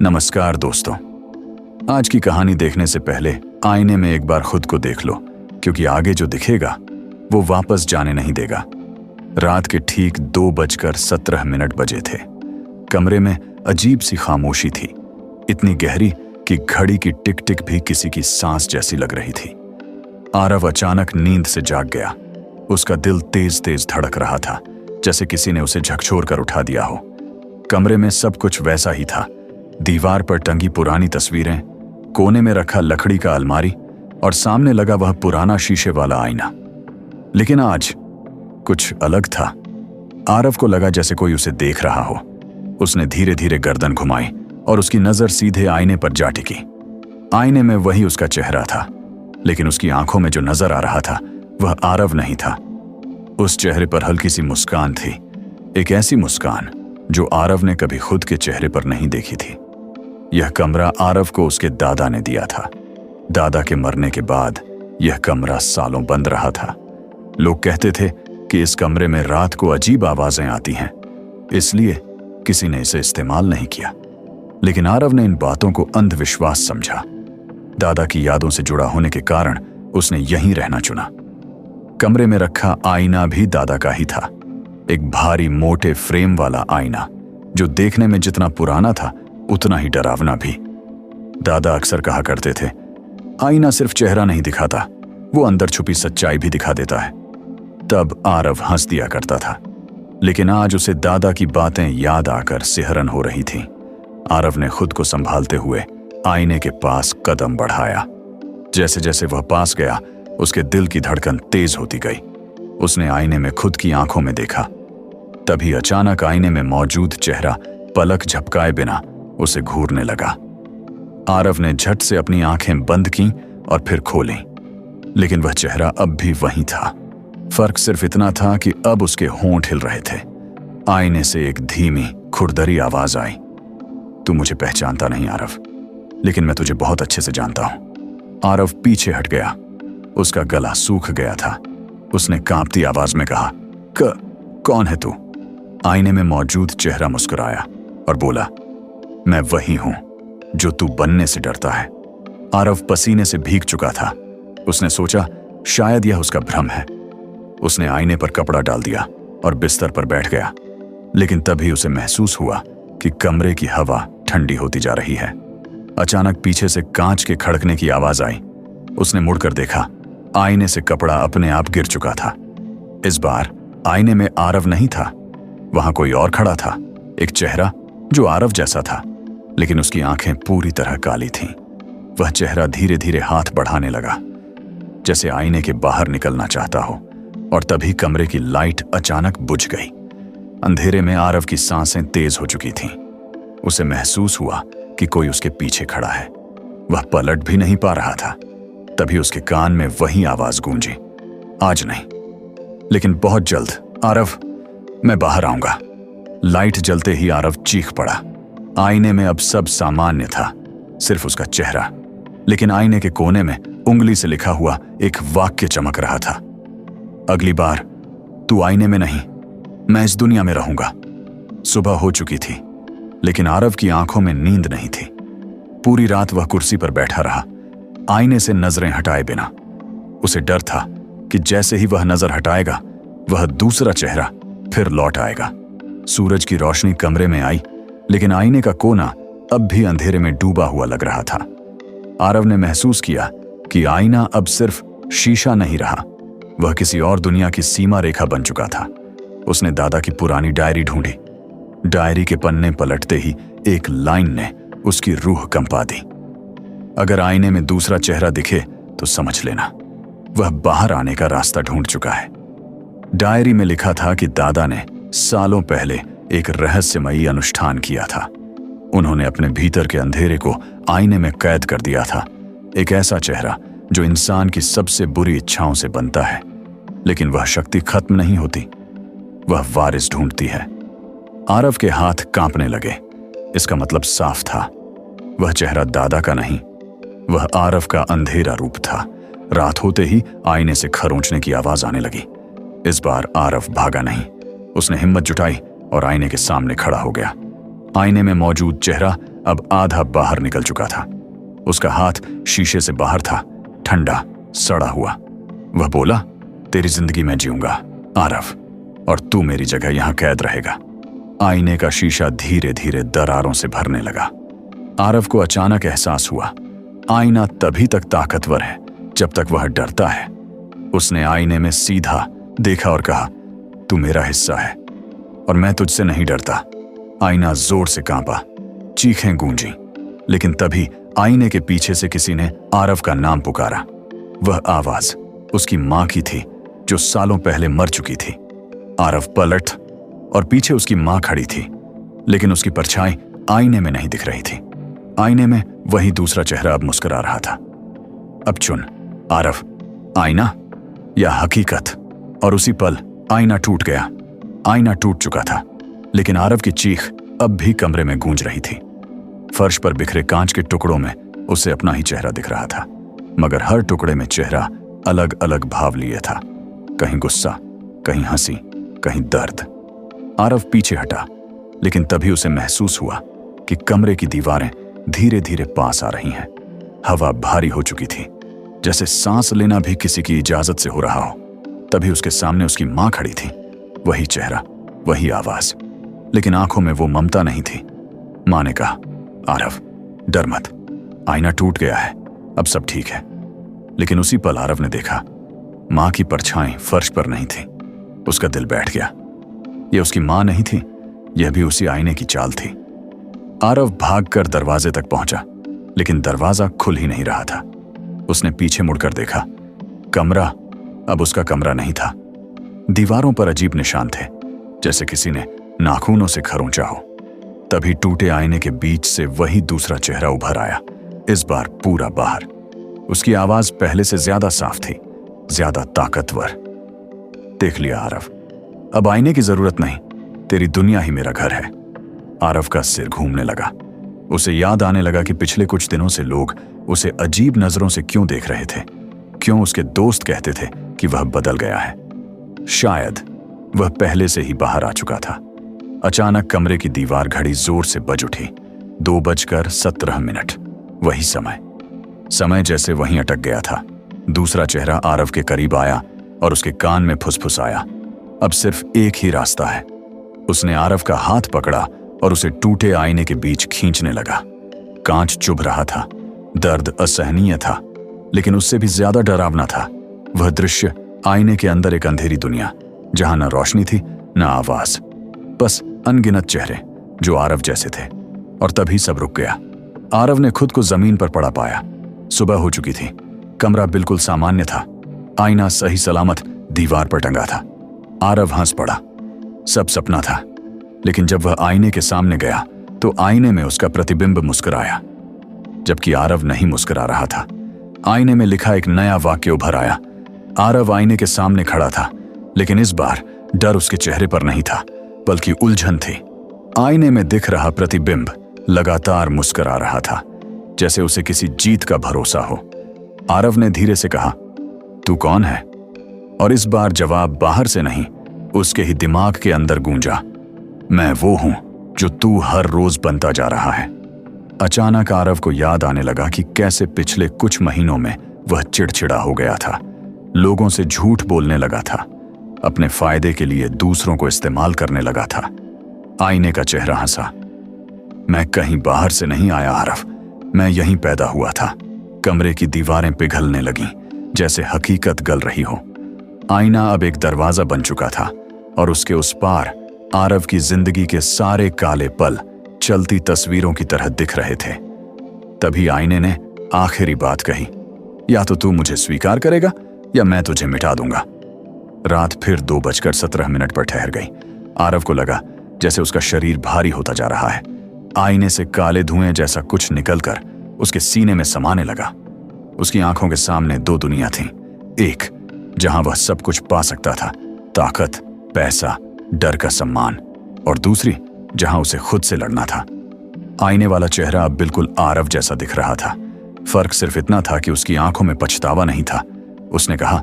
नमस्कार दोस्तों। आज की कहानी देखने से पहले आईने में एक बार खुद को देख लो, क्योंकि आगे जो दिखेगा वो वापस जाने नहीं देगा। रात के ठीक 2:17 बजे थे। कमरे में अजीब सी खामोशी थी, इतनी गहरी कि घड़ी की टिक टिक भी किसी की सांस जैसी लग रही थी। आरव अचानक नींद से जाग गया। उसका दिल तेज तेज धड़क रहा था, जैसे किसी ने उसे झकझोर कर उठा दिया हो। कमरे में सब कुछ वैसा ही था। दीवार पर टंगी पुरानी तस्वीरें, कोने में रखा लकड़ी का अलमारी और सामने लगा वह पुराना शीशे वाला आईना। लेकिन आज कुछ अलग था। आरव को लगा जैसे कोई उसे देख रहा हो। उसने धीरे धीरे गर्दन घुमाई और उसकी नजर सीधे आईने पर जा टिकी। आईने में वही उसका चेहरा था, लेकिन उसकी आंखों में जो नजर आ रहा था वह आरव नहीं था। उस चेहरे पर हल्की सी मुस्कान थी, एक ऐसी मुस्कान जो आरव ने कभी खुद के चेहरे पर नहीं देखी थी। यह कमरा आरव को उसके दादा ने दिया था। दादा के मरने के बाद यह कमरा सालों बंद रहा था। लोग कहते थे कि इस कमरे में रात को अजीब आवाजें आती हैं, इसलिए किसी ने इसे इस्तेमाल नहीं किया। लेकिन आरव ने इन बातों को अंधविश्वास समझा। दादा की यादों से जुड़ा होने के कारण उसने यहीं रहना चुना। कमरे में रखा आईना भी दादा का ही था, एक भारी मोटे फ्रेम वाला आईना जो देखने में जितना पुराना था उतना ही डरावना भी। दादा अक्सर कहा करते थे, आईना सिर्फ चेहरा नहीं दिखाता, वो अंदर छुपी सच्चाई भी दिखा देता है। तब आरव हंस दिया करता था, लेकिन आज उसे दादा की बातें याद आकर सिहरन हो रही थी। आरव ने खुद को संभालते हुए आईने के पास कदम बढ़ाया। जैसे जैसे वह पास गया, उसके दिल की धड़कन तेज होती गई। उसने आईने में खुद की आंखों में देखा। तभी अचानक आईने में मौजूद चेहरा पलक झपकाए बिना उसे घूरने लगा। आरव ने झट से अपनी आंखें बंद की और फिर खोली, लेकिन वह चेहरा अब भी वही था। फर्क सिर्फ इतना था कि अब उसके होंठ हिल रहे थे। आईने से एक धीमी खुरदरी आवाज आई, तू मुझे पहचानता नहीं आरव, लेकिन मैं तुझे बहुत अच्छे से जानता हूं। आरव पीछे हट गया। उसका गला सूख गया था। उसने कांपती आवाज में कहा, कौन है तू? आईने में मौजूद चेहरा मुस्कुराया और बोला, मैं वही हूं जो तू बनने से डरता है। आरव पसीने से भीग चुका था। उसने सोचा शायद यह उसका भ्रम है। उसने आईने पर कपड़ा डाल दिया और बिस्तर पर बैठ गया। लेकिन तभी उसे महसूस हुआ कि कमरे की हवा ठंडी होती जा रही है। अचानक पीछे से कांच के खड़कने की आवाज आई। उसने मुड़कर देखा, आईने से कपड़ा अपने आप गिर चुका था। इस बार आईने में आरव नहीं था, वहां कोई और खड़ा था, एक चेहरा जो आरव जैसा था, लेकिन उसकी आंखें पूरी तरह काली थीं। वह चेहरा धीरे धीरे हाथ बढ़ाने लगा, जैसे आईने के बाहर निकलना चाहता हो, और तभी कमरे की लाइट अचानक बुझ गई। अंधेरे में आरव की सांसें तेज हो चुकी थीं। उसे महसूस हुआ कि कोई उसके पीछे खड़ा है। वह पलट भी नहीं पा रहा था। तभी उसके कान में वही आवाज गूंजी, आज नहीं, लेकिन बहुत जल्द। आरव, मैं बाहर आऊंगा। लाइट जलते ही आरव चीख पड़ा। आईने में अब सब सामान्य था, सिर्फ उसका चेहरा। लेकिन आईने के कोने में उंगली से लिखा हुआ एक वाक्य चमक रहा था, अगली बार तू आईने में नहीं, मैं इस दुनिया में रहूंगा। सुबह हो चुकी थी, लेकिन आरव की आंखों में नींद नहीं थी। पूरी रात वह कुर्सी पर बैठा रहा, आईने से नजरें हटाए बिना। उसे डर था कि जैसे ही वह नजर हटाएगा, वह दूसरा चेहरा फिर लौट आएगा। सूरज की रोशनी कमरे में आई, लेकिन आईने का कोना अब भी अंधेरे में डूबा हुआ लग रहा था। आरव ने महसूस किया कि आईना अब सिर्फ शीशा नहीं रहा, वह किसी और दुनिया की सीमा रेखा बन चुका था। उसने दादा की पुरानी डायरी ढूंढी। डायरी के पन्ने पलटते ही एक लाइन ने उसकी रूह कंपा दी, अगर आईने में दूसरा चेहरा दिखे तो समझ लेना वह बाहर आने का रास्ता ढूंढ चुका है। डायरी में लिखा था कि दादा ने सालों पहले एक रहस्यमयी अनुष्ठान किया था। उन्होंने अपने भीतर के अंधेरे को आईने में कैद कर दिया था, एक ऐसा चेहरा जो इंसान की सबसे बुरी इच्छाओं से बनता है, लेकिन वह शक्ति खत्म नहीं होती, वह वारिस ढूंढती है। आरव के हाथ कांपने लगे। इसका मतलब साफ था, वह चेहरा दादा का नहीं, वह आरव का अंधेरा रूप था। रात होते ही आईने से खरोंचने की आवाज आने लगी। इस बार आरव भागा नहीं, उसने हिम्मत जुटाई और आईने के सामने खड़ा हो गया। आईने में मौजूद चेहरा अब आधा बाहर निकल चुका था। उसका हाथ शीशे से बाहर था, ठंडा, सड़ा हुआ। वह बोला, तेरी जिंदगी मैं जीऊंगा आरव, और तू मेरी जगह यहां कैद रहेगा। आईने का शीशा धीरे धीरे दरारों से भरने लगा। आरव को अचानक एहसास हुआ, आईना तभी तक ताकतवर है जब तक वह डरता है। उसने आईने में सीधा देखा और कहा, तू मेरा हिस्सा है और मैं तुझसे नहीं डरता। आईना जोर से कांपा, चीखें गूंजी, लेकिन तभी आईने के पीछे से किसी ने आरव का नाम पुकारा। वह आवाज उसकी मां की थी, जो सालों पहले मर चुकी थी। आरव पलट और पीछे उसकी मां खड़ी थी, लेकिन उसकी परछाई आईने में नहीं दिख रही थी। आईने में वही दूसरा चेहरा अब मुस्कुरा रहा था। अब चुन आरव, आईना या हकीकत। और उसी पल आईना टूट गया। आईना टूट चुका था, लेकिन आरव की चीख अब भी कमरे में गूंज रही थी। फर्श पर बिखरे कांच के टुकड़ों में उसे अपना ही चेहरा दिख रहा था, मगर हर टुकड़े में चेहरा अलग अलग भाव लिए था। कहीं गुस्सा, कहीं हंसी, कहीं दर्द। आरव पीछे हटा, लेकिन तभी उसे महसूस हुआ कि कमरे की दीवारें धीरे धीरे पास आ रही हैं। हवा भारी हो चुकी थी, जैसे सांस लेना भी किसी की इजाजत से हो रहा हो। तभी उसके सामने उसकी मां खड़ी थी। वही चेहरा, वही आवाज, लेकिन आंखों में वो ममता नहीं थी। मां ने कहा, आरव डर मत, आईना टूट गया है, अब सब ठीक है। लेकिन उसी पल आरव ने देखा, मां की परछाई फर्श पर नहीं थी। उसका दिल बैठ गया। यह उसकी मां नहीं थी, यह भी उसी आईने की चाल थी। आरव भागकर दरवाजे तक पहुंचा, लेकिन दरवाजा खुल ही नहीं रहा था। उसने पीछे मुड़कर देखा। कमरा अब उसका कमरा नहीं था। दीवारों पर अजीब निशान थे, जैसे किसी ने नाखूनों से खरोंचा हो। तभी टूटे आईने के बीच से वही दूसरा चेहरा उभर आया, इस बार पूरा बाहर। उसकी आवाज पहले से ज्यादा साफ थी, ज्यादा ताकतवर। देख लिया आरव, अब आईने की जरूरत नहीं, तेरी दुनिया ही मेरा घर है। आरव का सिर घूमने लगा। उसे याद आने लगा कि पिछले कुछ दिनों से लोग उसे अजीब नजरों से क्यों देख रहे थे, क्यों उसके दोस्त कहते थे कि वह बदल गया है। शायद वह पहले से ही बाहर आ चुका था। अचानक कमरे की दीवार घड़ी जोर से बज उठी। 2:17। वही समय जैसे वहीं अटक गया था। दूसरा चेहरा आरव के करीब आया और उसके कान में फुसफुसाया, अब सिर्फ एक ही रास्ता है। उसने आरव का हाथ पकड़ा और उसे टूटे आईने के बीच खींचने लगा। कांच चुभ रहा था, दर्द असहनीय था, लेकिन उससे भी ज्यादा डरावना था वह दृश्य। आईने के अंदर एक अंधेरी दुनिया, जहां न रोशनी थी न आवाज, बस अनगिनत चेहरे जो आरव जैसे थे। और तभी सब रुक गया। आरव ने खुद को जमीन पर पड़ा पाया। सुबह हो चुकी थी। कमरा बिल्कुल सामान्य था। आईना सही सलामत दीवार पर टंगा था। आरव हंस पड़ा। सब सपना था। लेकिन जब वह आईने के सामने गया तो आईने में उसका प्रतिबिंब मुस्कुराया, जबकि आरव नहीं मुस्कुरा रहा था। आईने में लिखा एक नया वाक्य उभर आया। आरव आईने के सामने खड़ा था, लेकिन इस बार डर उसके चेहरे पर नहीं था, बल्कि उलझन थी। आईने में दिख रहा प्रतिबिंब लगातार मुस्कुरा रहा था, जैसे उसे किसी जीत का भरोसा हो। आरव ने धीरे से कहा, तू कौन है? और इस बार जवाब बाहर से नहीं, उसके ही दिमाग के अंदर गूंजा, मैं वो हूं जो तू हर रोज बनता जा रहा है। अचानक आरव को याद आने लगा कि कैसे पिछले कुछ महीनों में वह चिड़चिड़ा हो गया था, लोगों से झूठ बोलने लगा था, अपने फायदे के लिए दूसरों को इस्तेमाल करने लगा था। आईने का चेहरा हंसा, मैं कहीं बाहर से नहीं आया आरव, मैं यहीं पैदा हुआ था। कमरे की दीवारें पिघलने लगीं, जैसे हकीकत गल रही हो। आईना अब एक दरवाजा बन चुका था और उसके उस पार आरव की जिंदगी के सारे काले पल चलती तस्वीरों की तरह दिख रहे थे। तभी आईने ने आखिरी बात कही, या तो तू मुझे स्वीकार करेगा या मैं तुझे मिटा दूंगा। रात फिर 2:17 पर ठहर गई। आरव को लगा जैसे उसका शरीर भारी होता जा रहा है। आईने से काले धुएं जैसा कुछ निकलकर उसके सीने में समाने लगा। उसकी आंखों के सामने दो दुनिया थीं। एक जहां वह सब कुछ पा सकता था, ताकत, पैसा, डर का सम्मान, और दूसरी जहां उसे खुद से लड़ना था। आईने वाला चेहरा अब बिल्कुल आरव जैसा दिख रहा था। फर्क सिर्फ इतना था कि उसकी आंखों में पछतावा नहीं था। उसने कहा,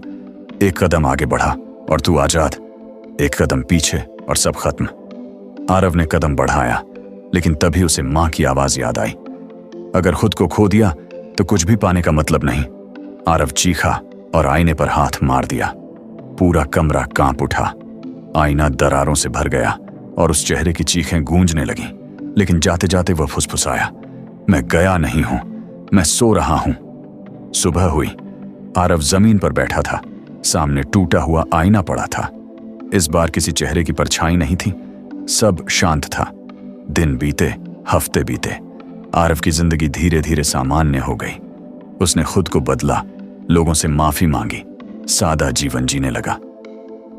एक कदम आगे बढ़ा और तू आजाद, एक कदम पीछे और सब खत्म। आरव ने कदम बढ़ाया, लेकिन तभी उसे मां की आवाज याद आई। अगर खुद को खो दिया तो कुछ भी पाने का मतलब नहीं। आरव चीखा और आईने पर हाथ मार दिया। पूरा कमरा कांप उठा। आईना दरारों से भर गया और उस चेहरे की चीखें गूंजने लगीं। लेकिन जाते जाते वह फुसफुसाया, मैं गया नहीं हूं, मैं सो रहा हूं। सुबह हुई। आरव जमीन पर बैठा था। सामने टूटा हुआ आईना पड़ा था। इस बार किसी चेहरे की परछाई नहीं थी। सब शांत था। दिन बीते, हफ्ते बीते। आरव की जिंदगी धीरे धीरे सामान्य हो गई। उसने खुद को बदला, लोगों से माफी मांगी, सादा जीवन जीने लगा।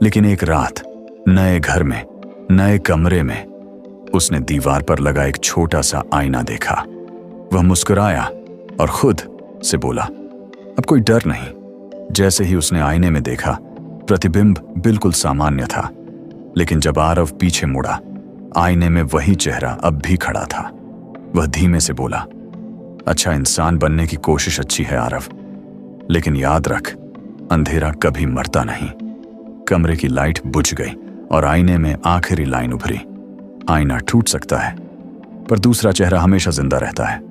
लेकिन एक रात नए घर में, नए कमरे में उसने दीवार पर लगा एक छोटा सा आईना देखा। वह मुस्कुराया और खुद से बोला, अब कोई डर नहीं। जैसे ही उसने आईने में देखा, प्रतिबिंब बिल्कुल सामान्य था। लेकिन जब आरव पीछे मुड़ा, आईने में वही चेहरा अब भी खड़ा था। वह धीमे से बोला, अच्छा, इंसान बनने की कोशिश अच्छी है आरव, लेकिन याद रख, अंधेरा कभी मरता नहीं। कमरे की लाइट बुझ गई और आईने में आखिरी लाइन उभरी, आईना टूट सकता है पर दूसरा चेहरा हमेशा जिंदा रहता है।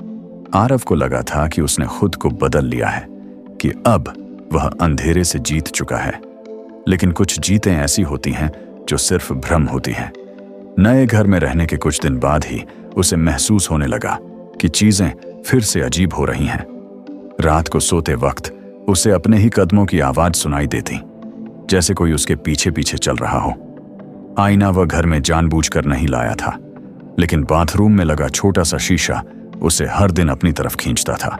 आरव को लगा था कि उसने खुद को बदल लिया है, कि अब वह अंधेरे से जीत चुका है। लेकिन कुछ जीतें ऐसी होती हैं जो सिर्फ भ्रम होती हैं। नए घर में रहने के कुछ दिन बाद ही उसे महसूस होने लगा कि चीजें फिर से अजीब हो रही हैं। रात को सोते वक्त उसे अपने ही कदमों की आवाज सुनाई देती, जैसे कोई उसके पीछे पीछे चल रहा हो। आईना वह घर में जानबूझकर नहीं लाया था, लेकिन बाथरूम में लगा छोटा सा शीशा उसे हर दिन अपनी तरफ खींचता था।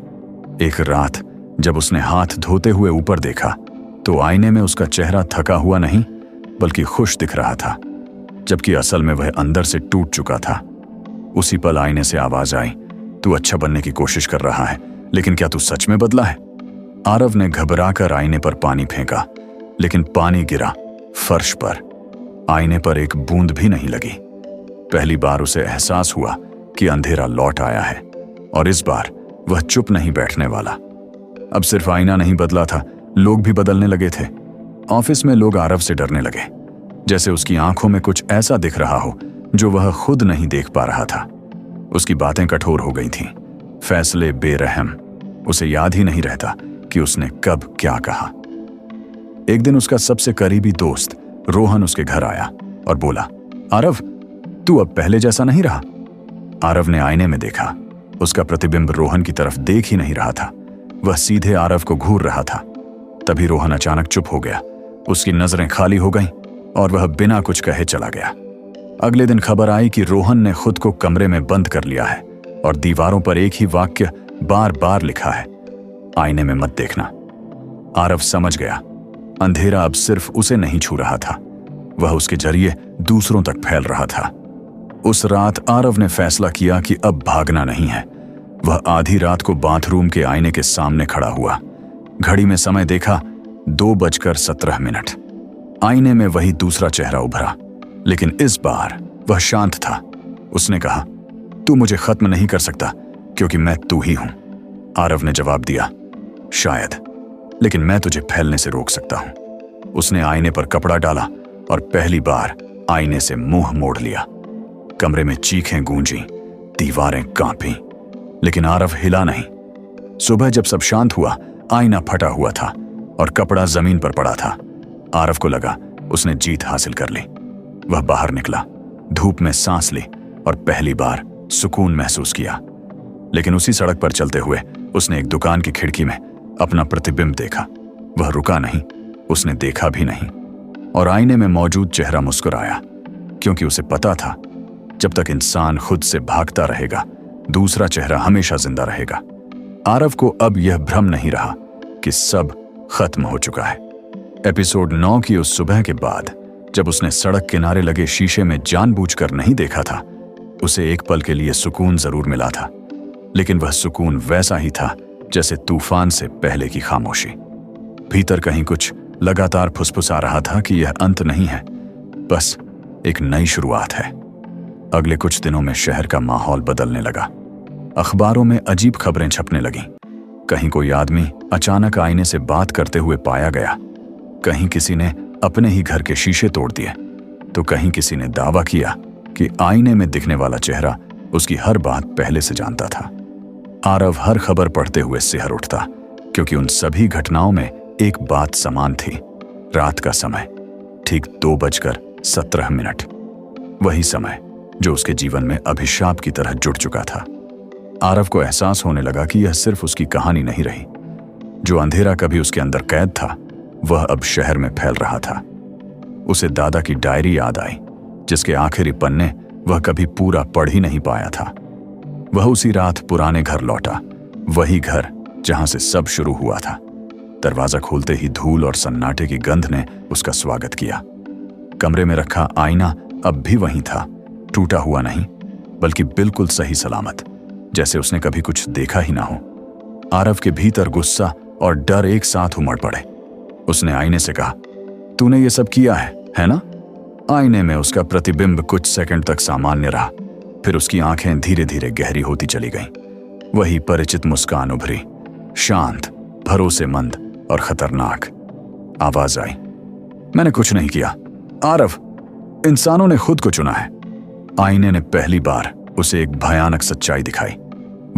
एक रात जब उसने हाथ धोते हुए ऊपर देखा तो आईने में उसका चेहरा थका हुआ नहीं बल्कि खुश दिख रहा था, जबकि असल में वह अंदर से टूट चुका था। उसी पल आईने से आवाज आई, तू अच्छा बनने की कोशिश कर रहा है, लेकिन क्या तू सच में बदला है? आरव ने घबराकर आईने पर पानी फेंका, लेकिन पानी गिरा फर्श पर। आईने पर एक बूंद भी नहीं लगी। पहली बार उसे एहसास हुआ कि अंधेरा लौट आया है, और इस बार वह चुप नहीं बैठने वाला। अब सिर्फ आईना नहीं बदला था, लोग भी बदलने लगे थे। ऑफिस में लोग आरव से डरने लगे, जैसे उसकी आंखों में कुछ ऐसा दिख रहा हो जो वह खुद नहीं देख पा रहा था। उसकी बातें कठोर हो गई थीं, फैसले बेरहम। उसे याद ही नहीं रहता कि उसने कब क्या कहा। एक दिन उसका सबसे करीबी दोस्त रोहन उसके घर आया और बोला, आरव, तू अब पहले जैसा नहीं रहा। आरव ने आईने में देखा। उसका प्रतिबिंब रोहन की तरफ देख ही नहीं रहा था, वह सीधे आरव को घूर रहा था। तभी रोहन अचानक चुप हो गया। उसकी नजरें खाली हो गईं और वह बिना कुछ कहे चला गया। अगले दिन खबर आई कि रोहन ने खुद को कमरे में बंद कर लिया है और दीवारों पर एक ही वाक्य बार बार लिखा है, आईने में मत देखना। आरव समझ गया, अंधेरा अब सिर्फ उसे नहीं छू रहा था, वह उसके जरिए दूसरों तक फैल रहा था। उस रात आरव ने फैसला किया कि अब भागना नहीं है। वह आधी रात को बाथरूम के आईने के सामने खड़ा हुआ। घड़ी में समय देखा, 2:17। आईने में वही दूसरा चेहरा उभरा, लेकिन इस बार वह शांत था। उसने कहा, तू मुझे खत्म नहीं कर सकता क्योंकि मैं तू ही हूं। आरव ने जवाब दिया, शायद, लेकिन मैं तुझे फैलने से रोक सकता हूं। उसने आईने पर कपड़ा डाला और पहली बार आईने से मुंह मोड़ लिया। कमरे में चीखें गूंजी, दीवारें कांपी, लेकिन आरव हिला नहीं। सुबह जब सब शांत हुआ, आईना फटा हुआ था और कपड़ा जमीन पर पड़ा था। आरव को लगा उसने जीत हासिल कर ली। वह बाहर निकला, धूप में सांस ली और पहली बार सुकून महसूस किया। लेकिन उसी सड़क पर चलते हुए उसने एक दुकान की खिड़की में अपना प्रतिबिंब देखा। वह रुका नहीं, उसने देखा भी नहीं, और आईने में मौजूद चेहरा मुस्कुराया, क्योंकि उसे पता था जब तक इंसान खुद से भागता रहेगा, दूसरा चेहरा हमेशा जिंदा रहेगा। आरव को अब यह भ्रम नहीं रहा कि सब खत्म हो चुका है। एपिसोड 9 की उस सुबह के बाद जब उसने सड़क किनारे लगे शीशे में जानबूझकर नहीं देखा था, उसे एक पल के लिए सुकून जरूर मिला था, लेकिन वह सुकून वैसा ही था जैसे तूफान से पहले की खामोशी। भीतर कहीं कुछ लगातार फुसफुसा रहा था कि यह अंत नहीं है, बस एक नई शुरुआत है। अगले कुछ दिनों में शहर का माहौल बदलने लगा। अखबारों में अजीब खबरें छपने लगीं। कहीं कोई आदमी अचानक आईने से बात करते हुए पाया गया, कहीं किसी ने अपने ही घर के शीशे तोड़ दिए, तो कहीं किसी ने दावा किया कि आईने में दिखने वाला चेहरा उसकी हर बात पहले से जानता था। आरव हर खबर पढ़ते हुए सिहर उठता, क्योंकि उन सभी घटनाओं में एक बात समान थी। रात का समय, ठीक 2:17। वही समय जो उसके जीवन में अभिशाप की तरह जुड़ चुका था। आरव को एहसास होने लगा कि यह सिर्फ उसकी कहानी नहीं रही। जो अंधेरा कभी उसके अंदर कैद था, वह अब शहर में फैल रहा था। उसे दादा की डायरी याद आई, जिसके आखिरी पन्ने वह कभी पूरा पढ़ ही नहीं पाया था। वह उसी रात पुराने घर लौटा, वही घर जहां से सब शुरू हुआ था। दरवाजा खोलते ही धूल और सन्नाटे की गंध ने उसका स्वागत किया। कमरे में रखा आईना अब भी वहीं था, टूटा हुआ नहीं, बल्कि बिल्कुल सही सलामत, जैसे उसने कभी कुछ देखा ही ना हो। आरव के भीतर गुस्सा और डर एक साथ उमड़ पड़े। उसने आईने से कहा, तूने ये सब किया है ना? आईने में उसका प्रतिबिंब कुछ सेकंड तक सामान्य रहा, फिर उसकी आंखें धीरे धीरे गहरी होती चली गईं। वही परिचित मुस्कान उभरी, शांत, भरोसेमंद और खतरनाक। आवाज आई, मैंने कुछ नहीं किया आरव, इंसानों ने खुद को चुना है। आईने ने पहली बार उसे एक भयानक सच्चाई दिखाई।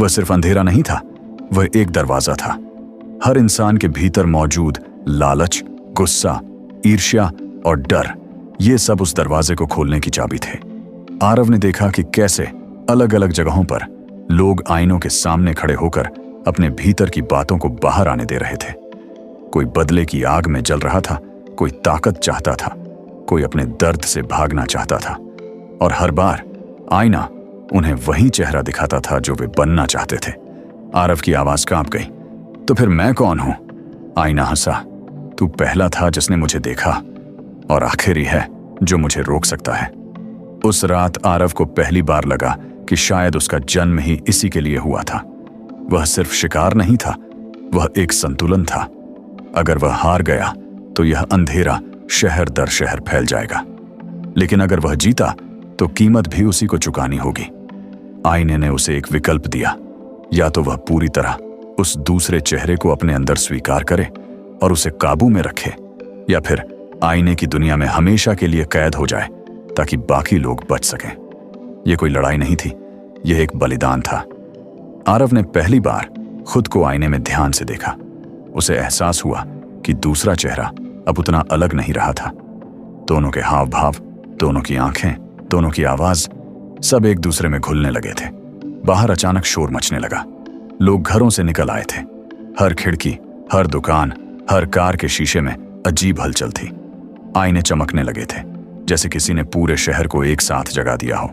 वह सिर्फ अंधेरा नहीं था, वह एक दरवाजा था। हर इंसान के भीतर मौजूद लालच, गुस्सा, ईर्ष्या और डर, ये सब उस दरवाजे को खोलने की चाबी थे। आरव ने देखा कि कैसे अलग अलग जगहों पर लोग आईनों के सामने खड़े होकर अपने भीतर की बातों को बाहर आने दे रहे थे। कोई बदले की आग में जल रहा था, कोई ताकत चाहता था, कोई अपने दर्द से भागना चाहता था, और हर बार आईना उन्हें वही चेहरा दिखाता था जो वे बनना चाहते थे। आरव की आवाज कांप गई, तो फिर मैं कौन हूं? आईना हंसा, तू पहला था जिसने मुझे देखा, और आखिरी है जो मुझे रोक सकता है। उस रात आरव को पहली बार लगा कि शायद उसका जन्म ही इसी के लिए हुआ था। वह सिर्फ शिकार नहीं था, वह एक संतुलन था। अगर वह हार गया तो यह अंधेरा शहर दर शहर फैल जाएगा, लेकिन अगर वह जीता तो कीमत भी उसी को चुकानी होगी। आईने ने उसे एक विकल्प दिया, या तो वह पूरी तरह उस दूसरे चेहरे को अपने अंदर स्वीकार करे और उसे काबू में रखे, या फिर आईने की दुनिया में हमेशा के लिए कैद हो जाए ताकि बाकी लोग बच सकें। यह कोई लड़ाई नहीं थी, यह एक बलिदान था। आरव ने पहली बार खुद को आईने में ध्यान से देखा। उसे एहसास हुआ कि दूसरा चेहरा अब उतना अलग नहीं रहा था। दोनों के हाव भाव, दोनों की आंखें, दोनों की आवाज, सब एक दूसरे में घुलने लगे थे। बाहर अचानक शोर मचने लगा। लोग घरों से निकल आए थे। हर खिड़की, हर दुकान, हर कार के शीशे में अजीब हलचल थी। आईने चमकने लगे थे, जैसे किसी ने पूरे शहर को एक साथ जगा दिया हो।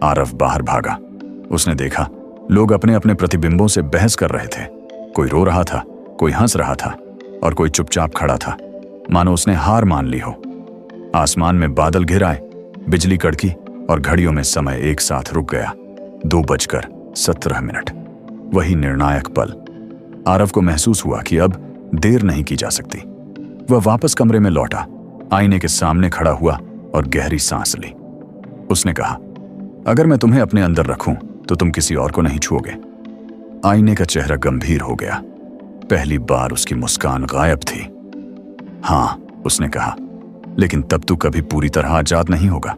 आरव बाहर भागा। उसने देखा लोग अपने अपने प्रतिबिंबों से बहस कर रहे थे। कोई रो रहा था, कोई हंस रहा था, और कोई चुपचाप खड़ा था, मानो उसने हार मान ली हो। आसमान में बादल घिर आए, बिजली कड़की, और घड़ियों में समय एक साथ रुक गया। 2:17। वही निर्णायक पल। आरव को महसूस हुआ कि अब देर नहीं की जा सकती। वह वापस कमरे में लौटा, आईने के सामने खड़ा हुआ और गहरी सांस ली। उसने कहा, अगर मैं तुम्हें अपने अंदर रखूं तो तुम किसी और को नहीं छुओगे। आईने का चेहरा गंभीर हो गया। पहली बार उसकी मुस्कान गायब थी। हां, उसने कहा, लेकिन तब तू कभी पूरी तरह आजाद नहीं होगा।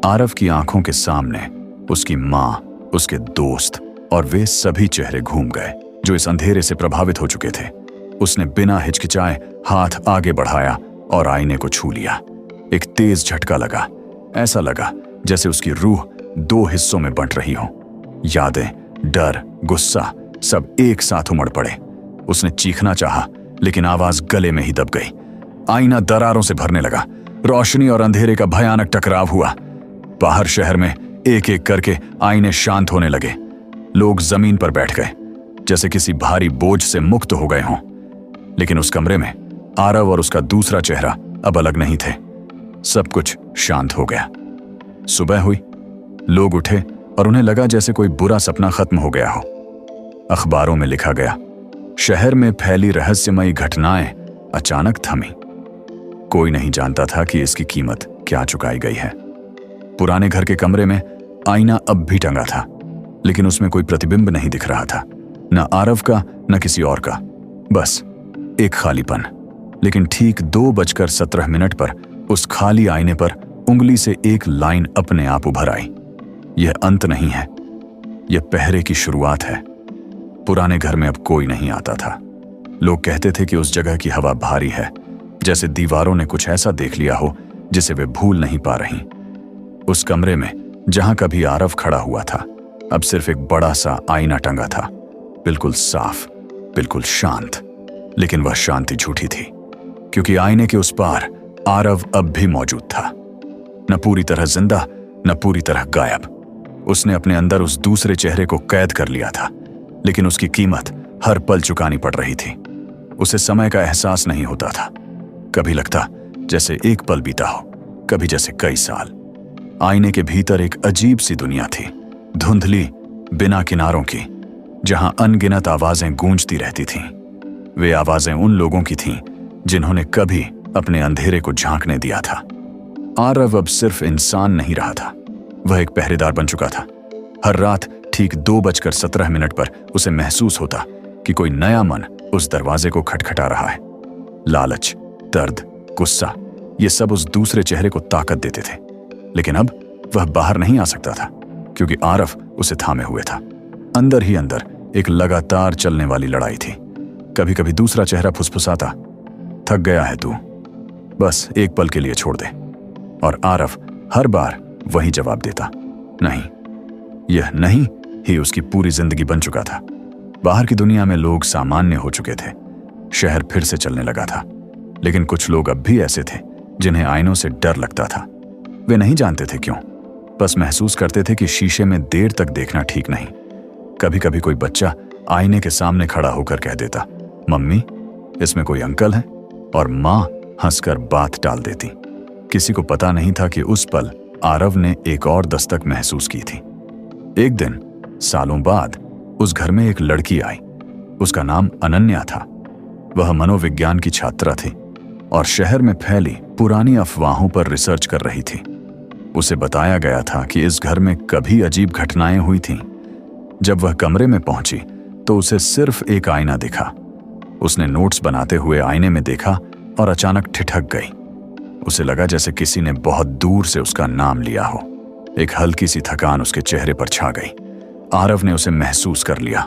आरव की आंखों के सामने उसकी मां, उसके दोस्त और वे सभी चेहरे घूम गए जो इस अंधेरे से प्रभावित हो चुके थे। उसने बिना हिचकिचाए हाथ आगे बढ़ाया और आईने को छू लिया। एक तेज झटका लगा। ऐसा लगा जैसे उसकी रूह 2 हिस्सों में बंट रही हो। यादें, डर, गुस्सा सब एक साथ उमड़ पड़े। उसने चीखना चाहा, लेकिन आवाज गले में ही दब गई। आईना दरारों से भरने लगा। रोशनी और अंधेरे का भयानक टकराव हुआ। बाहर शहर में एक एक करके आईने शांत होने लगे। लोग जमीन पर बैठ गए, जैसे किसी भारी बोझ से मुक्त हो गए हों। लेकिन उस कमरे में आरव और उसका दूसरा चेहरा अब अलग नहीं थे। सब कुछ शांत हो गया। सुबह हुई। लोग उठे और उन्हें लगा जैसे कोई बुरा सपना खत्म हो गया हो। अखबारों में लिखा गया, शहर में फैली रहस्यमयी घटनाएं अचानक थमी। कोई नहीं जानता था कि इसकी कीमत क्या चुकाई गई है। पुराने घर के कमरे में आईना अब भी टंगा था, लेकिन उसमें कोई प्रतिबिंब नहीं दिख रहा था, न आरव का न किसी और का, बस एक खालीपन। लेकिन ठीक 2:17 पर उस खाली आईने पर उंगली से एक लाइन अपने आप उभर आई। यह अंत नहीं है, यह पहरे की शुरुआत है। पुराने घर में अब कोई नहीं आता था। लोग कहते थे कि उस जगह की हवा भारी है, जैसे दीवारों ने कुछ ऐसा देख लिया हो जिसे वे भूल नहीं पा रही। उस कमरे में जहां कभी आरव खड़ा हुआ था, अब सिर्फ एक बड़ा सा आईना टंगा था, बिल्कुल साफ, बिल्कुल शांत। लेकिन वह शांति झूठी थी, क्योंकि आईने के उस पार आरव अब भी मौजूद था, न पूरी तरह जिंदा, न पूरी तरह गायब। उसने अपने अंदर उस दूसरे चेहरे को कैद कर लिया था, लेकिन उसकी कीमत हर पल चुकानी पड़ रही थी। उसे समय का एहसास नहीं होता था। कभी लगता जैसे एक पल बीता हो, कभी जैसे कई साल। आईने के भीतर एक अजीब सी दुनिया थी, धुंधली, बिना किनारों की, जहां अनगिनत आवाजें गूंजती रहती थीं। वे आवाजें उन लोगों की थीं जिन्होंने कभी अपने अंधेरे को झांकने दिया था। आरव अब सिर्फ इंसान नहीं रहा था, वह एक पहरेदार बन चुका था। हर रात ठीक 2:17 पर उसे महसूस होता कि कोई नया मन उस दरवाजे को खटखटा रहा है। लालच, दर्द, गुस्सा, ये सब उस दूसरे चेहरे को ताकत देते थे। लेकिन अब वह बाहर नहीं आ सकता था, क्योंकि आरव उसे थामे हुए था। अंदर ही अंदर एक लगातार चलने वाली लड़ाई थी। कभी कभी दूसरा चेहरा फुसफुसाता, थक गया है तू, बस एक पल के लिए छोड़ दे। और आरव हर बार वही जवाब देता, नहीं। यह नहीं ही उसकी पूरी जिंदगी बन चुका था। बाहर की दुनिया में लोग सामान्य हो चुके थे, शहर फिर से चलने लगा था। लेकिन कुछ लोग अब भी ऐसे थे जिन्हें आईनों से डर लगता था। वे नहीं जानते थे क्यों, बस महसूस करते थे कि शीशे में देर तक देखना ठीक नहीं। कभी कभी कोई बच्चा आईने के सामने खड़ा होकर कह देता, मम्मी, इसमें कोई अंकल है, और माँ हंसकर बात टाल देती। किसी को पता नहीं था कि उस पल आरव ने एक और दस्तक महसूस की थी। एक दिन सालों बाद उस घर में एक लड़की आई। उसका नाम अनन्या था। वह मनोविज्ञान की छात्रा थी और शहर में फैली पुरानी अफवाहों पर रिसर्च कर रही थी। उसे बताया गया था कि इस घर में कभी अजीब घटनाएं हुई थीं। जब वह कमरे में पहुंची तो उसे सिर्फ एक आईना दिखा। उसने नोट्स बनाते हुए आईने में देखा और अचानक ठिठक गई। उसे लगा जैसे किसी ने बहुत दूर से उसका नाम लिया हो। एक हल्की सी थकान उसके चेहरे पर छा गई। आरव ने उसे महसूस कर लिया।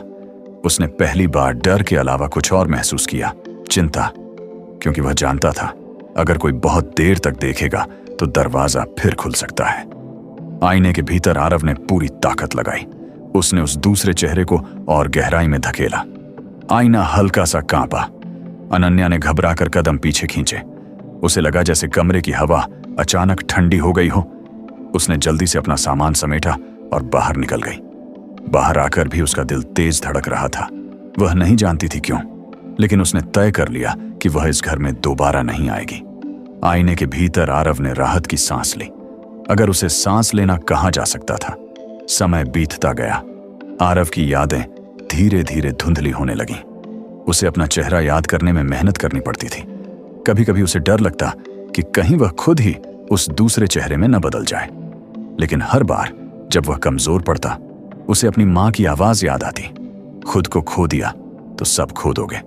उसने पहली बार डर के अलावा कुछ और महसूस किया, चिंता, क्योंकि वह जानता था अगर कोई बहुत देर तक देखेगा तो दरवाजा फिर खुल सकता है। आईने के भीतर आरव ने पूरी ताकत लगाई। उसने उस दूसरे चेहरे को और गहराई में धकेला। आईना हल्का सा कांपा। अनन्या ने घबराकर कदम पीछे खींचे। उसे लगा जैसे कमरे की हवा अचानक ठंडी हो गई हो। उसने जल्दी से अपना सामान समेटा और बाहर निकल गई। बाहर आकर भी उसका दिल तेज धड़क रहा था। वह नहीं जानती थी क्यों, लेकिन उसने तय कर लिया कि वह इस घर में दोबारा नहीं आएगी। आईने के भीतर आरव ने राहत की सांस ली, अगर उसे सांस लेना कहा जा सकता था। समय बीतता गया। आरव की यादें धीरे धीरे धुंधली होने लगीं। उसे अपना चेहरा याद करने में मेहनत करनी पड़ती थी। कभी कभी उसे डर लगता कि कहीं वह खुद ही उस दूसरे चेहरे में न बदल जाए। लेकिन हर बार जब वह कमजोर पड़ता, उसे अपनी माँ की आवाज याद आती, खुद को खो दिया तो सब खो दोगे।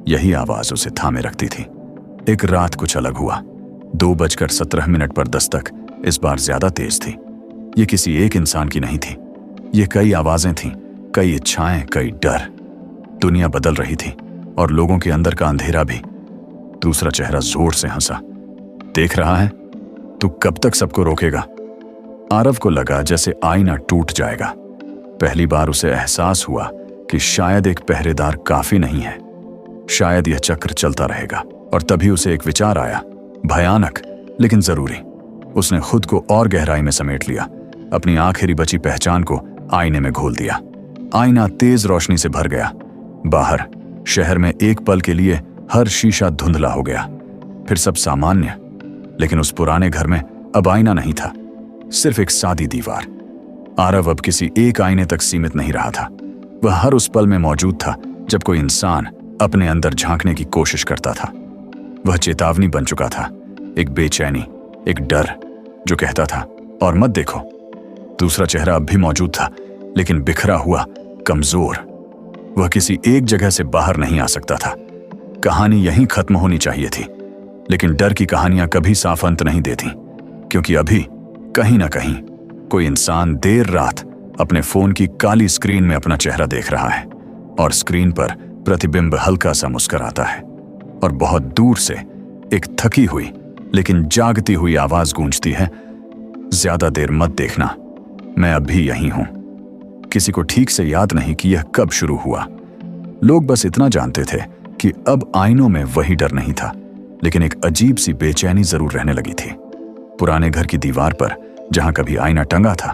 यही आवाज उसे थामे रखती थी। एक रात कुछ अलग हुआ। 2:17 पर दस्तक इस बार ज्यादा तेज थी। ये किसी एक इंसान की नहीं थी, ये कई आवाजें थीं, कई इच्छाएं, कई डर। दुनिया बदल रही थी और लोगों के अंदर का अंधेरा भी। दूसरा चेहरा जोर से हंसा, देख रहा है, तू कब तक सबको रोकेगा? आरव को लगा जैसे आईना टूट जाएगा। पहली बार उसे एहसास हुआ कि शायद एक पहरेदार काफी नहीं है, शायद यह चक्र चलता रहेगा। और तभी उसे एक विचार आया, भयानक लेकिन जरूरी। उसने खुद को और गहराई में समेट लिया, अपनी आखिरी बची पहचान को आईने में घोल दिया। आईना तेज रोशनी से भर गया। बाहर शहर में एक पल के लिए हर शीशा धुंधला हो गया, फिर सब सामान्य। लेकिन उस पुराने घर में अब आईना नहीं था, सिर्फ एक सादी दीवार। आरव अब किसी एक आईने तक सीमित नहीं रहा था। वह हर उस पल में मौजूद था जब कोई इंसान अपने अंदर झांकने की कोशिश करता था। वह चेतावनी बन चुका था, एक बेचैनी, एक डर जो कहता था और मत देखो। दूसरा चेहरा अब भी मौजूद था, लेकिन बिखरा हुआ, कमजोर। वह किसी एक जगह से बाहर नहीं आ सकता था। कहानी यहीं खत्म होनी चाहिए थी, लेकिन डर की कहानियां कभी साफ अंत नहीं देती, क्योंकि अभी कहीं ना कहीं कोई इंसान देर रात अपने फोन की काली स्क्रीन में अपना चेहरा देख रहा है और स्क्रीन पर प्रतिबिंब हल्का सा मुस्कुराता है और बहुत दूर से एक थकी हुई लेकिन जागती हुई आवाज गूंजती है, ज्यादा देर मत देखना, मैं अब भी यहीं हूं। किसी को ठीक से याद नहीं कि यह कब शुरू हुआ। लोग बस इतना जानते थे कि अब आईनों में वही डर नहीं था, लेकिन एक अजीब सी बेचैनी जरूर रहने लगी थी। पुराने घर की दीवार पर जहां कभी आईना टंगा था,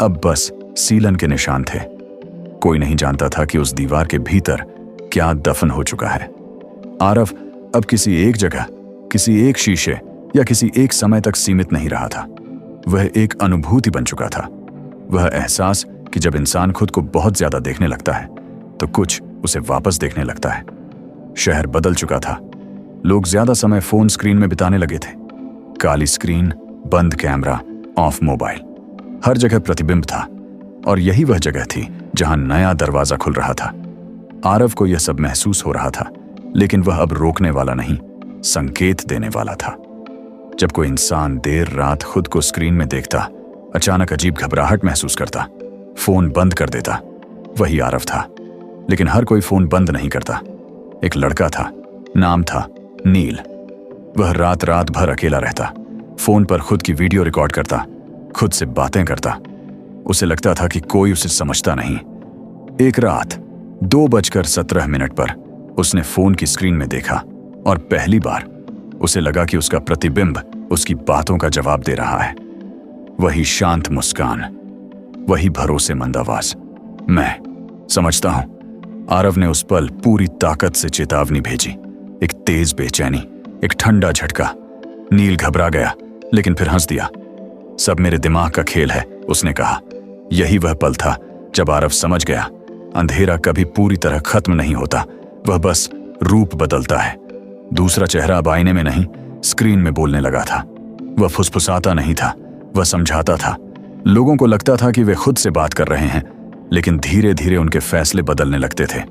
अब बस सीलन के निशान थे। कोई नहीं जानता था कि उस दीवार के भीतर क्या दफन हो चुका है। आरव अब किसी एक जगह, किसी एक शीशे या किसी एक समय तक सीमित नहीं रहा था। वह एक अनुभूति बन चुका था। वह एहसास कि जब इंसान खुद को बहुत ज्यादा देखने लगता है तो कुछ उसे वापस देखने लगता है। शहर बदल चुका था। लोग ज्यादा समय फोन स्क्रीन में बिताने लगे थे। काली स्क्रीन, बंद कैमरा, ऑफ मोबाइल, हर जगह प्रतिबिंब था और यही वह जगह थी जहां नया दरवाजा खुल रहा था। आरव को यह सब महसूस हो रहा था, लेकिन वह अब रोकने वाला नहीं, संकेत देने वाला था। जब कोई इंसान देर रात खुद को स्क्रीन में देखता, अचानक अजीब घबराहट महसूस करता, फोन बंद कर देता, वही आरव था। लेकिन हर कोई फोन बंद नहीं करता। एक लड़का था, नाम था नील। वह रात रात भर अकेला रहता, फोन पर खुद की वीडियो रिकॉर्ड करता, खुद से बातें करता। उसे लगता था कि कोई उसे समझता नहीं। एक रात 2:17 पर उसने फोन की स्क्रीन में देखा और पहली बार उसे लगा कि उसका प्रतिबिंब उसकी बातों का जवाब दे रहा है। वही शांत मुस्कान, वही भरोसेमंद आवाज, मैं समझता हूं। आरव ने उस पल पूरी ताकत से चेतावनी भेजी। एक तेज बेचैनी, एक ठंडा झटका। नील घबरा गया, लेकिन फिर हंस दिया। सब मेरे दिमाग का खेल है, उसने कहा। यही वह पल था जब आरव समझ गया, अंधेरा कभी पूरी तरह खत्म नहीं होता, वह बस रूप बदलता है। दूसरा चेहरा अब आईने में नहीं, स्क्रीन में बोलने लगा था। वह फुसफुसाता नहीं था, वह समझाता था। लोगों को लगता था कि वे खुद से बात कर रहे हैं, लेकिन धीरे धीरे उनके फैसले बदलने लगते थे।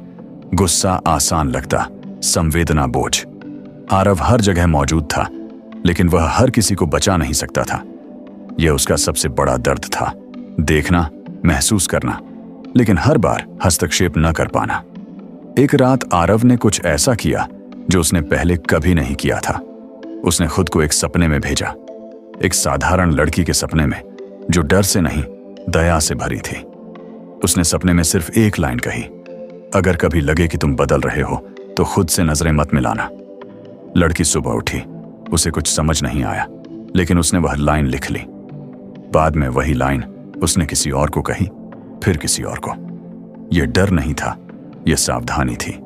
गुस्सा आसान लगता, संवेदना बोझ। आरव हर जगह मौजूद था, लेकिन वह हर किसी को बचा नहीं सकता था। यह उसका सबसे बड़ा दर्द था, देखना, महसूस करना, लेकिन हर बार हस्तक्षेप न कर पाना। एक रात आरव ने कुछ ऐसा किया जो उसने पहले कभी नहीं किया था। उसने खुद को एक सपने में भेजा, एक साधारण लड़की के सपने में, जो डर से नहीं, दया से भरी थी। उसने सपने में सिर्फ एक लाइन कही, अगर कभी लगे कि तुम बदल रहे हो तो खुद से नजरें मत मिलाना। लड़की सुबह उठी, उसे कुछ समझ नहीं आया, लेकिन उसने वह लाइन लिख ली। बाद में वही लाइन उसने किसी और को कही, फिर किसी और को। यह डर नहीं था, यह सावधानी थी।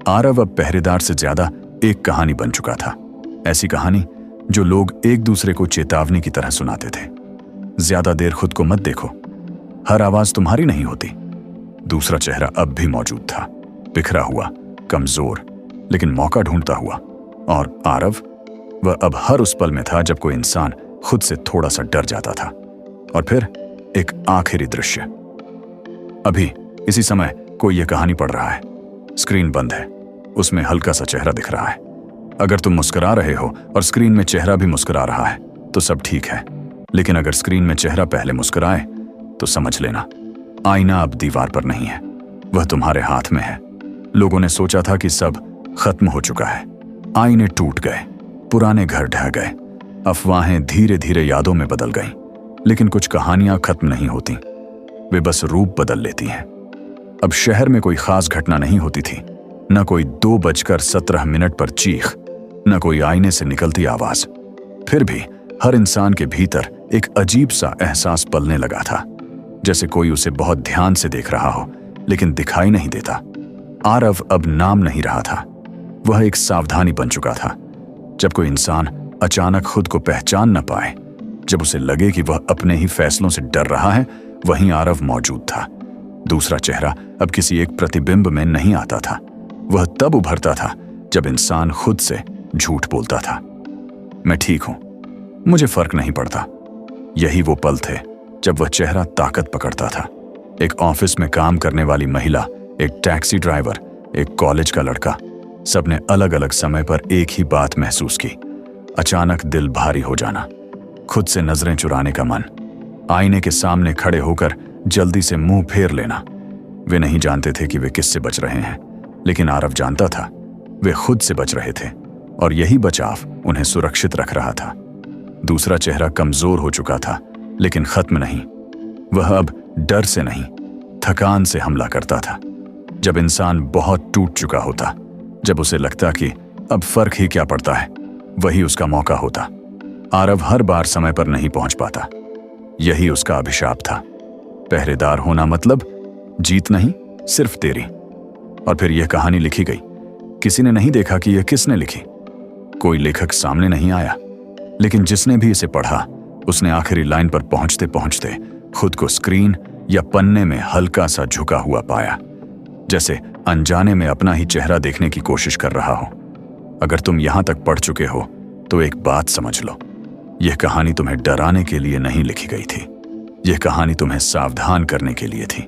आरव अब पहरेदार से ज्यादा एक कहानी बन चुका था। ऐसी कहानी जो लोग एक दूसरे को चेतावनी की तरह सुनाते थे। ज्यादा देर खुद को मत देखो, हर आवाज तुम्हारी नहीं होती। दूसरा चेहरा अब भी मौजूद था, बिखरा हुआ, कमजोर, लेकिन मौका ढूंढता हुआ। और आरव, वह अब हर उस पल में था जब कोई इंसान खुद से थोड़ा सा डर जाता था। और फिर एक आखिरी दृश्य। अभी इसी समय कोई यह कहानी पढ़ रहा है। स्क्रीन बंद है, उसमें हल्का सा चेहरा दिख रहा है। अगर तुम मुस्कुरा रहे हो और स्क्रीन में चेहरा भी मुस्कुरा रहा है तो सब ठीक है, लेकिन अगर स्क्रीन में चेहरा पहले मुस्कुराए तो समझ लेना, आईना अब दीवार पर नहीं है, वह तुम्हारे हाथ में है। लोगों ने सोचा था कि सब खत्म हो चुका है, आईने टूट गए, पुराने घर ढह गए, अफवाहें धीरे धीरे यादों में बदल गईं, लेकिन कुछ कहानियां खत्म नहीं होती, वे बस रूप बदल लेती हैं। अब शहर में कोई खास घटना नहीं होती थी, न कोई 2:17 पर चीख, न कोई आईने से निकलती आवाज। फिर भी हर इंसान के भीतर एक अजीब सा एहसास पलने लगा था, जैसे कोई उसे बहुत ध्यान से देख रहा हो, लेकिन दिखाई नहीं देता। आरव अब नाम नहीं रहा था, वह एक सावधानी बन चुका था। जब कोई इंसान अचानक खुद को पहचान न पाए, जब उसे लगे कि वह अपने ही फैसलों से डर रहा है, वहीं आरव मौजूद था। दूसरा चेहरा अब किसी एक प्रतिबिंब में नहीं आता था, वह तब उभरता था जब इंसान खुद से झूठ बोलता था। मैं ठीक हूं, मुझे फर्क नहीं पड़ता। यही वो पल थे जब वह चेहरा ताकत पकड़ता था। एक ऑफिस में काम करने वाली महिला, एक टैक्सी ड्राइवर, एक कॉलेज का लड़का, सबने अलग अलग समय पर एक ही बात महसूस की। अचानक दिल भारी हो जाना, खुद से नजरें चुराने का मन, आईने के सामने खड़े होकर जल्दी से मुंह फेर लेना। वे नहीं जानते थे कि वे किससे बच रहे हैं, लेकिन आरव जानता था वे खुद से बच रहे थे और यही बचाव उन्हें सुरक्षित रख रहा था। दूसरा चेहरा कमजोर हो चुका था, लेकिन खत्म नहीं। वह अब डर से नहीं, थकान से हमला करता था। जब इंसान बहुत टूट चुका होता, जब उसे लगता कि अब फर्क ही क्या पड़ता है, वही उसका मौका होता। आरव हर बार समय पर नहीं पहुंच पाता। यही उसका अभिशाप था। पहरेदार होना मतलब जीत नहीं, सिर्फ तेरी। और फिर यह कहानी लिखी गई। किसी ने नहीं देखा कि यह किसने लिखी। कोई लेखक सामने नहीं आया, लेकिन जिसने भी इसे पढ़ा, उसने आखिरी लाइन पर पहुंचते पहुंचते खुद को स्क्रीन या पन्ने में हल्का सा झुका हुआ पाया, जैसे अनजाने में अपना ही चेहरा देखने की कोशिश कर रहा हो। अगर तुम यहां तक पढ़ चुके हो तो एक बात समझ लो, यह कहानी तुम्हें डराने के लिए नहीं लिखी गई थी। यह कहानी तुम्हें सावधान करने के लिए थी,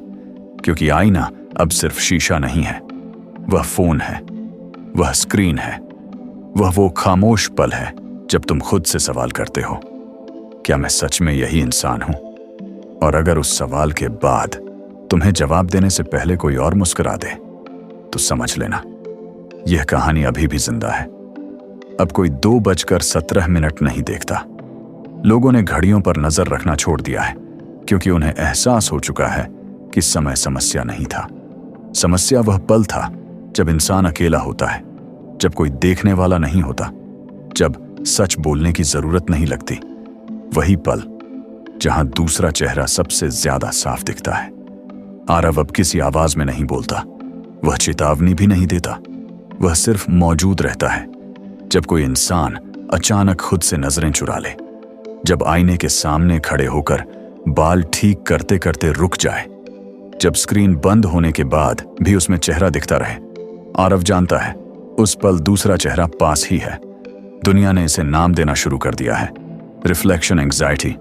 क्योंकि आईना अब सिर्फ शीशा नहीं है, वह फोन है, वह स्क्रीन है, वह वो खामोश पल है जब तुम खुद से सवाल करते हो, क्या मैं सच में यही इंसान हूं? और अगर उस सवाल के बाद तुम्हें जवाब देने से पहले कोई और मुस्कुरा दे, तो समझ लेना यह कहानी अभी भी जिंदा है। अब कोई 2:17 नहीं देखता। लोगों ने घड़ियों पर नजर रखना छोड़ दिया है, क्योंकि उन्हें एहसास हो चुका है कि समय समस्या नहीं था। समस्या वह पल था जब इंसान अकेला होता है, जब कोई देखने वाला नहीं होता, जब सच बोलने की जरूरत नहीं लगती। वही पल जहां दूसरा चेहरा सबसे ज्यादा साफ दिखता है। आरव अब किसी आवाज में नहीं बोलता, वह चेतावनी भी नहीं देता, वह सिर्फ मौजूद रहता है। जब कोई इंसान अचानक खुद से नजरें चुरा ले, जब आईने के सामने खड़े होकर बाल ठीक करते करते रुक जाए, जब स्क्रीन बंद होने के बाद भी उसमें चेहरा दिखता रहे, आरव जानता है उस पल दूसरा चेहरा पास ही है। दुनिया ने इसे नाम देना शुरू कर दिया है। Reflection anxiety,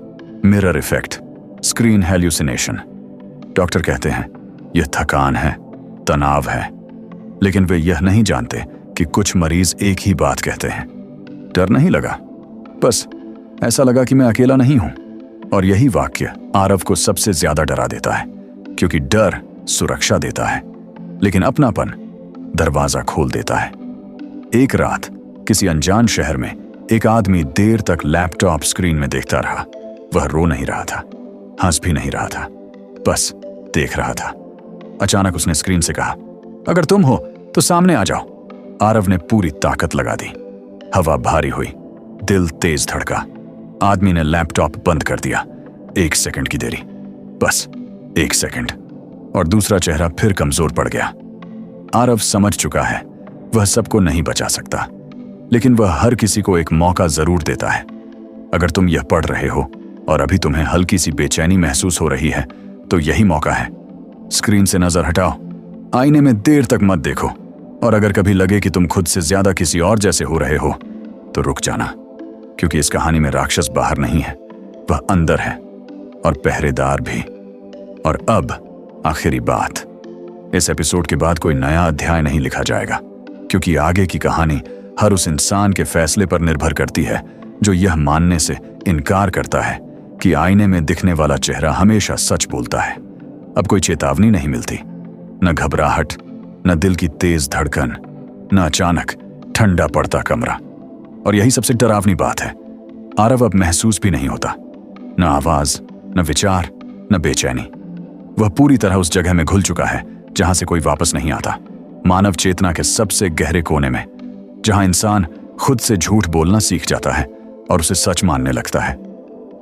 mirror effect, screen hallucination. Doctor कहते हैं यह थकान है, तनाव है, लेकिन वे यह नहीं जानते कि कुछ मरीज एक ही बात कहते हैं, डर नहीं लगा, बस ऐसा लगा कि मैं अकेला नहीं हूं। और यही वाक्य आरव को सबसे ज्यादा डरा देता है, क्योंकि डर सुरक्षा देता है, लेकिन अपनापन दरवाजा खोल देता है। एक रात किसी अनजान शहर में एक आदमी देर तक लैपटॉप स्क्रीन में देखता रहा। वह रो नहीं रहा था, हंस भी नहीं रहा था, बस देख रहा था। अचानक उसने स्क्रीन से कहा, अगर तुम हो तो सामने आ जाओ। आरव ने पूरी ताकत लगा दी। हवा भारी हुई, दिल तेज धड़का। आदमी ने लैपटॉप बंद कर दिया। 1 सेकंड की देरी, बस 1 सेकंड, और दूसरा चेहरा फिर कमजोर पड़ गया। आरव समझ चुका है वह सबको नहीं बचा सकता, लेकिन वह हर किसी को एक मौका जरूर देता है। अगर तुम यह पढ़ रहे हो और अभी तुम्हें हल्की सी बेचैनी महसूस हो रही है, तो यही मौका है। स्क्रीन से नजर हटाओ, आईने में देर तक मत देखो, और अगर कभी लगे कि तुम खुद से ज्यादा किसी और जैसे हो रहे हो, तो रुक जाना, क्योंकि इस कहानी में राक्षस बाहर नहीं है, वह अंदर है, और पहरेदार भी। और अब आखिरी बात, इस एपिसोड के बाद कोई नया अध्याय नहीं लिखा जाएगा, क्योंकि आगे की कहानी हर उस इंसान के फैसले पर निर्भर करती है जो यह मानने से इनकार करता है कि आईने में दिखने वाला चेहरा हमेशा सच बोलता है। अब कोई चेतावनी नहीं मिलती, न घबराहट, न दिल की तेज धड़कन, न अचानक ठंडा पड़ता कमरा। और यही सबसे डरावनी बात है, आरव अब महसूस भी नहीं होता, न आवाज, न विचार, न बेचैनी। वह पूरी तरह उस जगह में घुल चुका है जहां से कोई वापस नहीं आता, मानव चेतना के सबसे गहरे कोने में, जहां इंसान खुद से झूठ बोलना सीख जाता है और उसे सच मानने लगता है।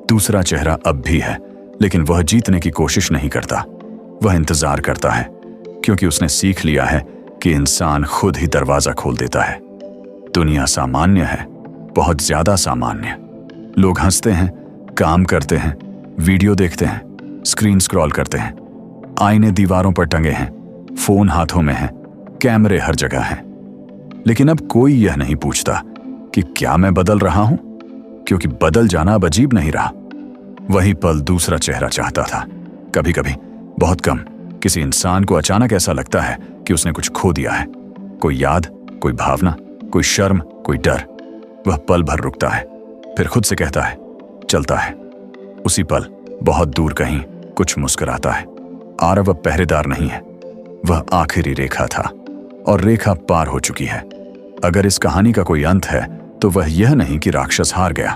दूसरा चेहरा अब भी है, लेकिन वह जीतने की कोशिश नहीं करता, वह इंतजार करता है, क्योंकि उसने सीख लिया है कि इंसान खुद ही दरवाजा खोल देता है। दुनिया सामान्य है, बहुत ज्यादा सामान्य। लोग हंसते हैं, काम करते हैं, वीडियो देखते हैं, स्क्रीन स्क्रॉल करते हैं, आईने दीवारों पर टंगे हैं, फोन हाथों में है, कैमरे हर जगह हैं। लेकिन अब कोई यह नहीं पूछता कि क्या मैं बदल रहा हूं, क्योंकि बदल जाना अब अजीब नहीं रहा। वही पल दूसरा चेहरा चाहता था। कभी कभी, बहुत कम, किसी इंसान को अचानक ऐसा लगता है कि उसने कुछ खो दिया है, कोई याद, कोई भावना, कोई शर्म, कोई डर। वह पल भर रुकता है, फिर खुद से कहता है, चलता है। उसी पल बहुत दूर कहीं कुछ मुस्कुराता है। आरव अब पहरेदार नहीं है, वह आखिरी रेखा था और रेखा पार हो चुकी है। अगर इस कहानी का कोई अंत है तो वह यह नहीं कि राक्षस हार गया।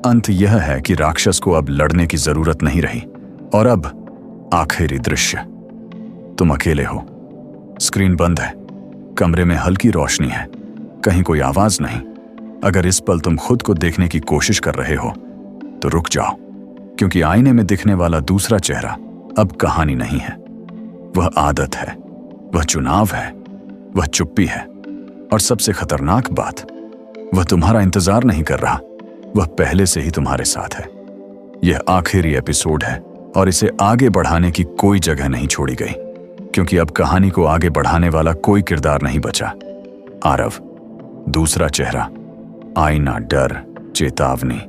अंत यह है कि राक्षस को अब लड़ने की जरूरत नहीं रही। और अब आखिरी दृश्य, तुम अकेले हो, स्क्रीन बंद है, कमरे में हल्की रोशनी है, कहीं कोई आवाज नहीं। अगर इस पल तुम खुद को देखने की कोशिश कर रहे हो तो रुक जाओ, क्योंकि आईने में दिखने वाला दूसरा चेहरा अब कहानी नहीं है। वह आदत है, वह चुनाव है, वह चुप्पी है, और सबसे खतरनाक बात, वह तुम्हारा इंतजार नहीं कर रहा, वह पहले से ही तुम्हारे साथ है। यह आखिरी एपिसोड है और इसे आगे बढ़ाने की कोई जगह नहीं छोड़ी गई, क्योंकि अब कहानी को आगे बढ़ाने वाला कोई किरदार नहीं बचा। आरव, दूसरा चेहरा, आईना, डर, चेतावनी,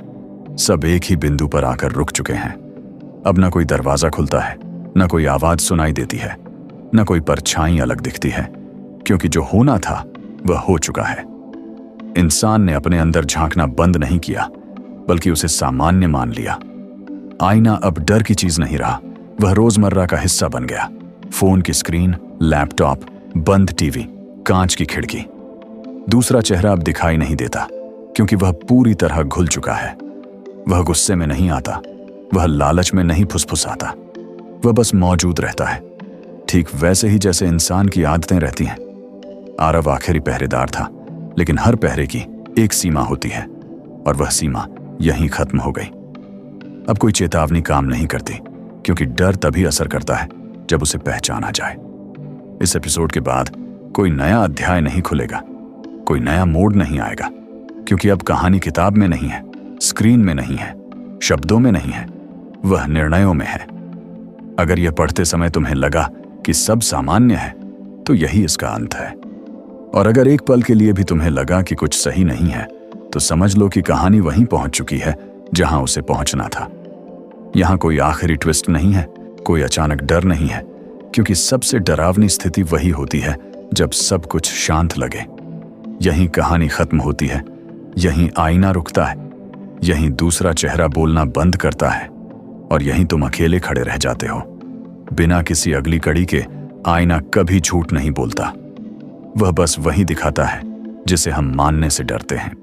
सब एक ही बिंदु पर आकर रुक चुके हैं। अब न कोई दरवाजा खुलता है, न कोई आवाज सुनाई देती है, न कोई परछाई अलग दिखती है, क्योंकि जो होना था वह हो चुका है। इंसान ने अपने अंदर झांकना बंद नहीं किया, बल्कि उसे सामान्य मान लिया। आईना अब डर की चीज नहीं रहा, वह रोजमर्रा का हिस्सा बन गया। फोन की स्क्रीन, लैपटॉप, बंद टीवी, कांच की खिड़की। दूसरा चेहरा अब दिखाई नहीं देता, क्योंकि वह पूरी तरह घुल चुका है। वह गुस्से में नहीं आता, वह लालच में नहीं फुसफुसाता, वह बस मौजूद रहता है, ठीक वैसे ही जैसे इंसान की आदतें रहती हैं। आरव आखिरी पहरेदार था, लेकिन हर पहरे की एक सीमा होती है, और वह सीमा यहीं खत्म हो गई। अब कोई चेतावनी काम नहीं करती, क्योंकि डर तभी असर करता है जब उसे पहचाना जाए। इस एपिसोड के बाद कोई नया अध्याय नहीं खुलेगा, कोई नया मोड़ नहीं आएगा, क्योंकि अब कहानी किताब में नहीं है, स्क्रीन में नहीं है, शब्दों में नहीं है, वह निर्णयों में है। अगर यह पढ़ते समय तुम्हें लगा कि सब सामान्य है, तो यही इसका अंत है। और अगर एक पल के लिए भी तुम्हें लगा कि कुछ सही नहीं है, तो समझ लो कि कहानी वहीं पहुंच चुकी है जहां उसे पहुंचना था। यहां कोई आखिरी ट्विस्ट नहीं है, कोई अचानक डर नहीं है, क्योंकि सबसे डरावनी स्थिति वही होती है जब सब कुछ शांत लगे। यहीं कहानी खत्म होती है, यहीं आईना रुकता है, यहीं दूसरा चेहरा बोलना बंद करता है, और यहीं तुम अकेले खड़े रह जाते हो। बिना किसी अगली कड़ी के आईना कभी झूठ नहीं बोलता, वह बस वही दिखाता है जिसे हम मानने से डरते हैं।